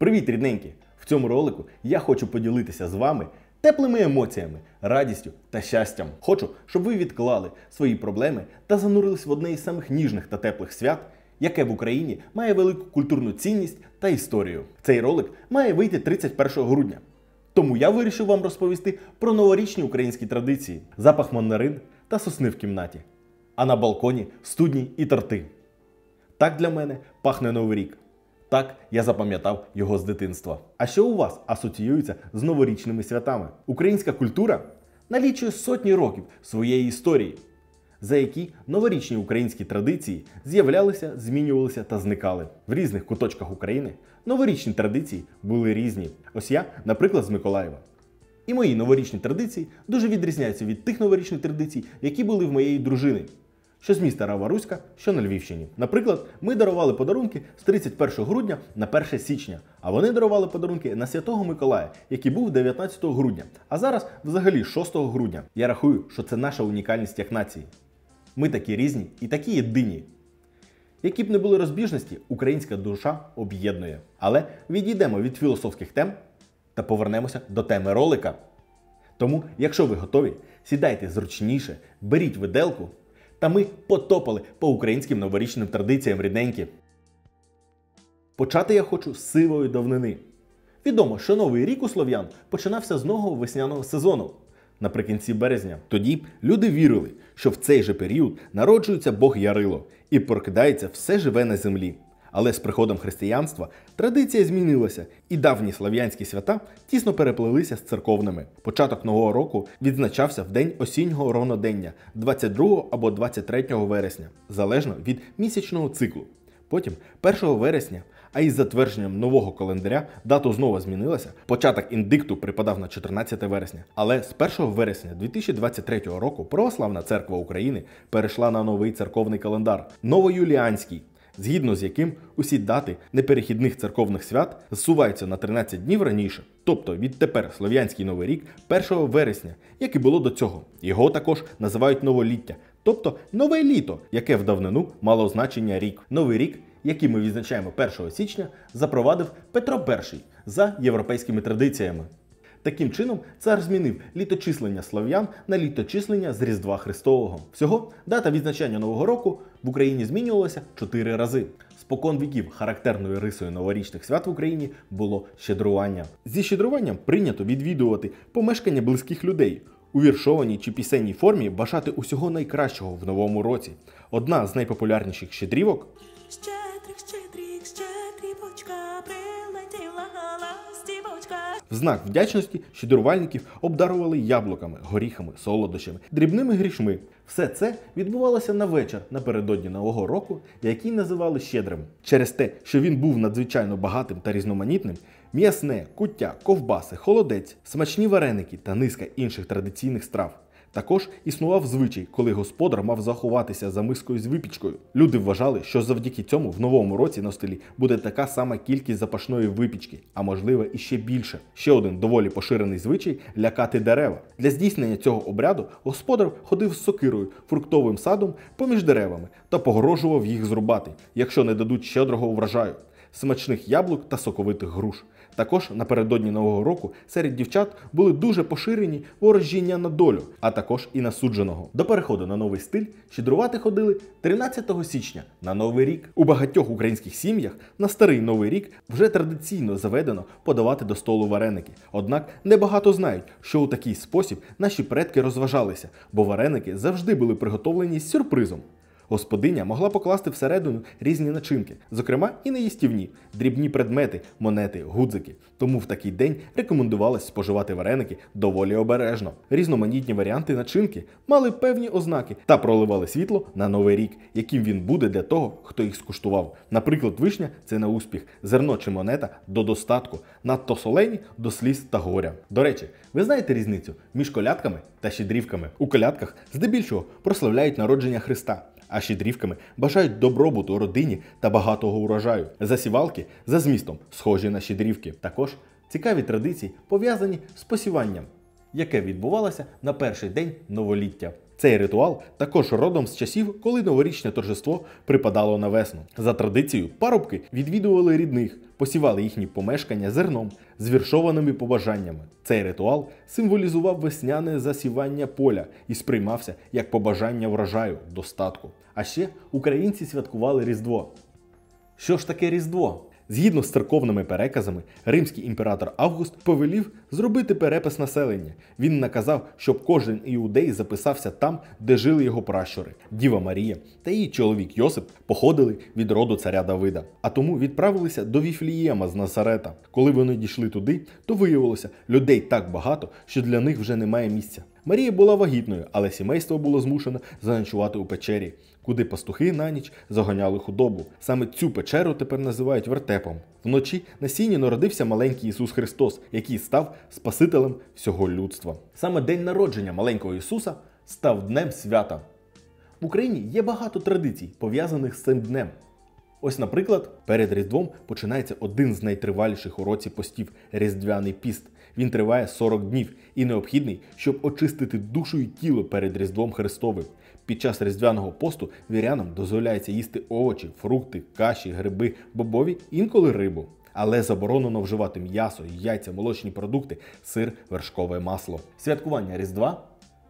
Привіт, рідненькі! В цьому ролику я хочу поділитися з вами теплими емоціями, радістю та щастям. Хочу, щоб ви відклали свої проблеми та занурились в одне із самих ніжних та теплих свят, яке в Україні має велику культурну цінність та історію. Цей ролик має вийти 31 грудня. Тому я вирішив вам розповісти про новорічні українські традиції, запах мандарин та сосни в кімнаті. А на балконі студні і торти. Так для мене пахне Новий рік. Так я запам'ятав його з дитинства. А що у вас асоціюється з новорічними святами? Українська культура налічує сотні років своєї історії, за які новорічні українські традиції з'являлися, змінювалися та зникали. В різних куточках України новорічні традиції були різні. Ось я, наприклад, з Миколаєва. І мої новорічні традиції дуже відрізняються від тих новорічних традицій, які були в моєї дружини, що з міста Рава-Руська, що на Львівщині. Наприклад, ми дарували подарунки з 31 грудня на 1 січня, а вони дарували подарунки на Святого Миколая, який був 19 грудня, а зараз взагалі 6 грудня. Я рахую, що це наша унікальність як нації. Ми такі різні і такі єдині. Які б не були розбіжності, українська душа об'єднує. Але відійдемо від філософських тем та повернемося до теми ролика. Тому, якщо ви готові, сідайте зручніше, беріть виделку, та ми потопали по українським новорічним традиціям, рідненькі. Почати я хочу з сивої давнини. Відомо, що Новий рік у слов'ян починався з нового весняного сезону, наприкінці березня. Тоді люди вірили, що в цей же період народжується Бог Ярило і прокидається все живе на землі. Але з приходом християнства традиція змінилася, і давні слав'янські свята тісно переплелися з церковними. Початок Нового року відзначався в день осіннього равнодення, 22 або 23 вересня, залежно від місячного циклу. Потім 1 вересня, а із затвердженням нового календаря дату знову змінилася. Початок індикту припадав на 14 вересня. Але з 1 вересня 2023 року Православна Церква України перейшла на новий церковний календар – новоюліанський, згідно з яким усі дати неперехідних церковних свят зсуваються на 13 днів раніше. Тобто відтепер Слов'янський Новий рік 1 вересня, як і було до цього. Його також називають новоліття, тобто нове літо, яке в давнину мало значення рік. Новий рік, який ми відзначаємо 1 січня, запровадив Петро І за європейськими традиціями. Таким чином, цар змінив літочислення слов'ян на літочислення з Різдва Христового. Всього дата відзначання Нового року в Україні змінювалася 4 рази. Спокон віків характерною рисою новорічних свят в Україні було щедрування. Зі щедруванням прийнято відвідувати помешкання близьких людей, у віршованій чи пісенній формі бажати усього найкращого в новому році. Одна з найпопулярніших щедрівок в знак вдячності щедрувальників обдарували яблуками, горіхами, солодощами, дрібними грішми. Все це відбувалося на вечір напередодні Нового року, який називали щедрим. Через те, що він був надзвичайно багатим та різноманітним, м'ясне, куття, ковбаси, холодець, смачні вареники та низка інших традиційних страв. Також існував звичай, коли господар мав заховатися за мискою з випічкою. Люди вважали, що завдяки цьому в новому році на столі буде така сама кількість запашної випічки, а можливо і ще більше. Ще один доволі поширений звичай – лякати дерева. Для здійснення цього обряду господар ходив з сокирою, фруктовим садом поміж деревами та погрожував їх зрубати, якщо не дадуть щедрого врожаю, смачних яблук та соковитих груш. Також напередодні Нового року серед дівчат були дуже поширені ворожіння на долю, а також і на судженого. До переходу на новий стиль щедрувати ходили 13 січня на Новий рік. У багатьох українських сім'ях на Старий Новий рік вже традиційно заведено подавати до столу вареники. Однак небагато знають, що у такий спосіб наші предки розважалися, бо вареники завжди були приготовлені з сюрпризом. Господиня могла покласти всередину різні начинки, зокрема і неїстівні, дрібні предмети, монети, гудзики. Тому в такий день рекомендувалось споживати вареники доволі обережно. Різноманітні варіанти начинки мали певні ознаки та проливали світло на Новий рік, яким він буде для того, хто їх скуштував. Наприклад, вишня – це на успіх, зерно чи монета – до достатку, надто солені – до сліз та горя. До речі, ви знаєте різницю між колядками та щедрівками? У колядках здебільшого прославляють народження Христа, а щедрівками бажають добробуту родині та багатого урожаю. Засівалки за змістом схожі на щедрівки. Також цікаві традиції пов'язані з посіванням, яке відбувалося на перший день новоліття. Цей ритуал також родом з часів, коли новорічне торжество припадало на весну. За традицією, парубки відвідували рідних, посівали їхні помешкання зерном з віршованими побажаннями. Цей ритуал символізував весняне засівання поля і сприймався як побажання врожаю, достатку. А ще українці святкували Різдво. Що ж таке Різдво? Згідно з церковними переказами, римський імператор Август повелів зробити перепис населення. Він наказав, щоб кожен іудей записався там, де жили його пращури. Діва Марія та її чоловік Йосип походили від роду царя Давида, а тому відправилися до Віфлієма з Назарета. Коли вони дійшли туди, то виявилося, людей так багато, що для них вже немає місця. Марія була вагітною, але сімейство було змушено заночувати у печері, куди пастухи на ніч заганяли худобу. Саме цю печеру тепер називають вертепом. Вночі на сіні народився маленький Ісус Христос, який став Спасителем всього людства. Саме день народження маленького Ісуса став днем свята. В Україні є багато традицій, пов'язаних з цим днем. Ось, наприклад, перед Різдвом починається один з найтриваліших у році постів – Різдвяний піст. Він триває 40 днів і необхідний, щоб очистити душу і тіло перед Різдвом Христовим. Під час Різдвяного посту вірянам дозволяється їсти овочі, фрукти, каші, гриби, бобові, інколи рибу. Але заборонено вживати м'ясо, яйця, молочні продукти, сир, вершкове масло. Святкування Різдва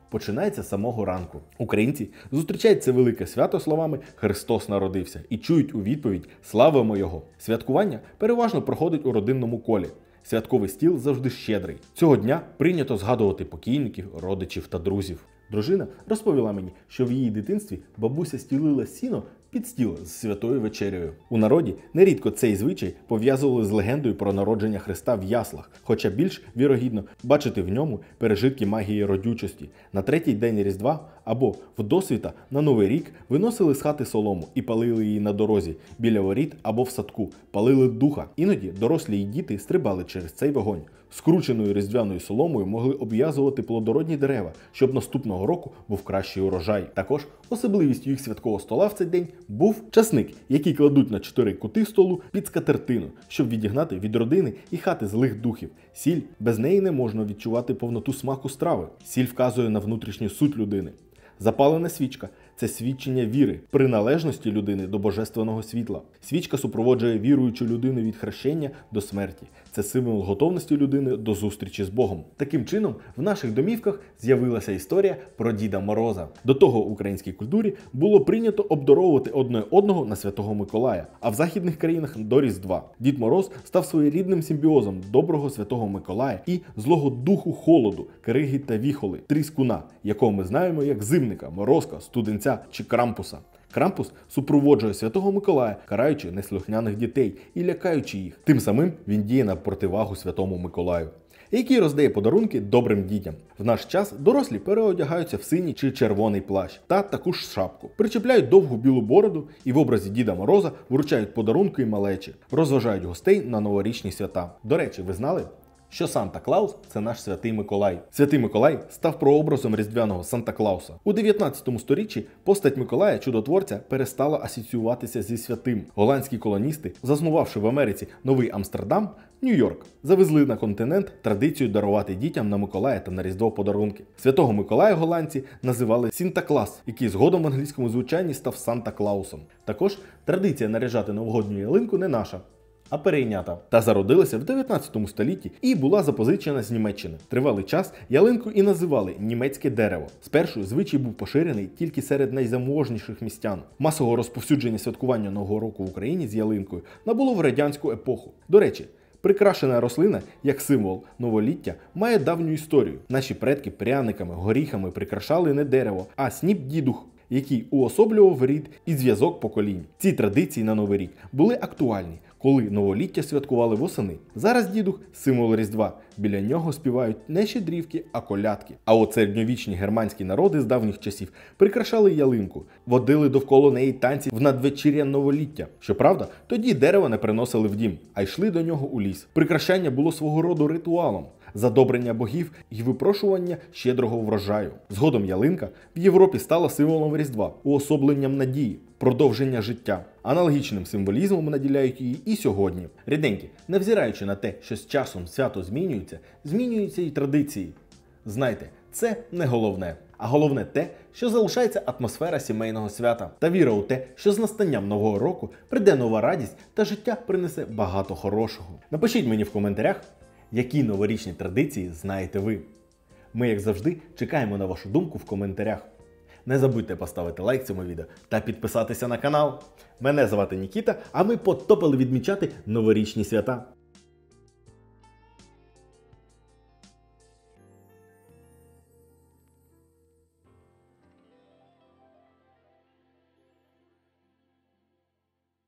починається з самого ранку. Українці зустрічають це велике свято словами «Христос народився» і чують у відповідь «Славимо Його». Святкування переважно проходить у родинному колі. Святковий стіл завжди щедрий. Цього дня прийнято згадувати покійників, родичів та друзів. Дружина розповіла мені, що в її дитинстві бабуся стілила сіно під стіл з святою вечерею. У народі нерідко цей звичай пов'язували з легендою про народження Христа в яслах, хоча більш вірогідно бачити в ньому пережитки магії родючості. На третій день Різдва або в досвіта на Новий рік виносили з хати солому і палили її на дорозі, біля воріт або в садку, палили духа. Іноді дорослі і діти стрибали через цей вогонь. Скрученою різдвяною соломою могли обв'язувати плодородні дерева, щоб наступного року був кращий урожай. Також особливістю їх святкового стола в цей день був часник, який кладуть на 4 кути столу під скатертину, щоб відігнати від родини і хати злих духів. Сіль, без неї не можна відчувати повноту смаку страви. Сіль вказує на внутрішню суть людини. Запалена свічка – це свідчення віри, приналежності людини до божественного світла. Свічка супроводжує віруючу людину від хрещення до смерті. Це символ готовності людини до зустрічі з Богом. Таким чином, в наших домівках з'явилася історія про Діда Мороза. До того в українській культурі було прийнято обдаровувати одне одного на Святого Миколая, а в західних країнах – до Різдва. Дід Мороз став своєрідним симбіозом доброго Святого Миколая і злого духу холоду, криги та віхоли, тріскуна, якого ми знаємо як зимника, морозка, студенця чи крампуса. Крампус супроводжує Святого Миколая, караючи неслухняних дітей і лякаючи їх. Тим самим він діє на противагу Святому Миколаю, який роздає подарунки добрим дітям. В наш час дорослі переодягаються в синій чи червоний плащ та таку ж шапку, причепляють довгу білу бороду і в образі Діда Мороза вручають подарунки й малечі, розважають гостей на новорічні свята. До речі, ви знали, що Санта-Клаус – це наш Святий Миколай. Святий Миколай став прообразом різдвяного Санта-Клауса. У 19 сторіччі постать Миколая Чудотворця перестала асоціюватися зі святим. Голландські колоністи, заснувавши в Америці Новий Амстердам, Нью-Йорк, завезли на континент традицію дарувати дітям на Миколая та на Різдво подарунки. Святого Миколая голландці називали Сінтаклас, який згодом в англійському звучанні став Санта-Клаусом. Також традиція наряжати новогодню ялинку не наша, а перейнята. Та зародилася в 19 столітті і була запозичена з Німеччини. Тривалий час ялинку і називали «німецьке дерево». Спершу звичай був поширений тільки серед найзаможніших містян. Масового розповсюдження святкування Нового року в Україні з ялинкою набуло в радянську епоху. До речі, прикрашена рослина, як символ новоліття, має давню історію. Наші предки пряниками, горіхами прикрашали не дерево, а сніп-дідух, який уособлював рід і зв'язок поколінь. Ці традиції на Новий рік були актуальні, коли новоліття святкували восени. Зараз дідух – символ Різдва. Біля нього співають не щедрівки, а колядки. А от середньовічні германські народи з давніх часів прикрашали ялинку, водили довкола неї танці в надвечір'я новоліття. Щоправда, тоді дерева не приносили в дім, а йшли до нього у ліс. Прикрашання було свого роду ритуалом, задобрення богів і випрошування щедрого врожаю. Згодом ялинка в Європі стала символом Різдва, уособленням надії, продовження життя. Аналогічним символізмом наділяють її і сьогодні. Рідненькі, невзираючи на те, що з часом свято змінюється і традиції. Знайте, це не головне. а головне те, що залишається атмосфера сімейного свята та віра у те, що з настанням нового року прийде нова радість та життя принесе багато хорошого. Напишіть мені в коментарях, які новорічні традиції знаєте ви. Ми, як завжди, чекаємо на вашу думку в коментарях. Не забудьте поставити лайк цьому відео та підписатися на канал. Мене звати Нікіта, а ми потопили відмічати новорічні свята.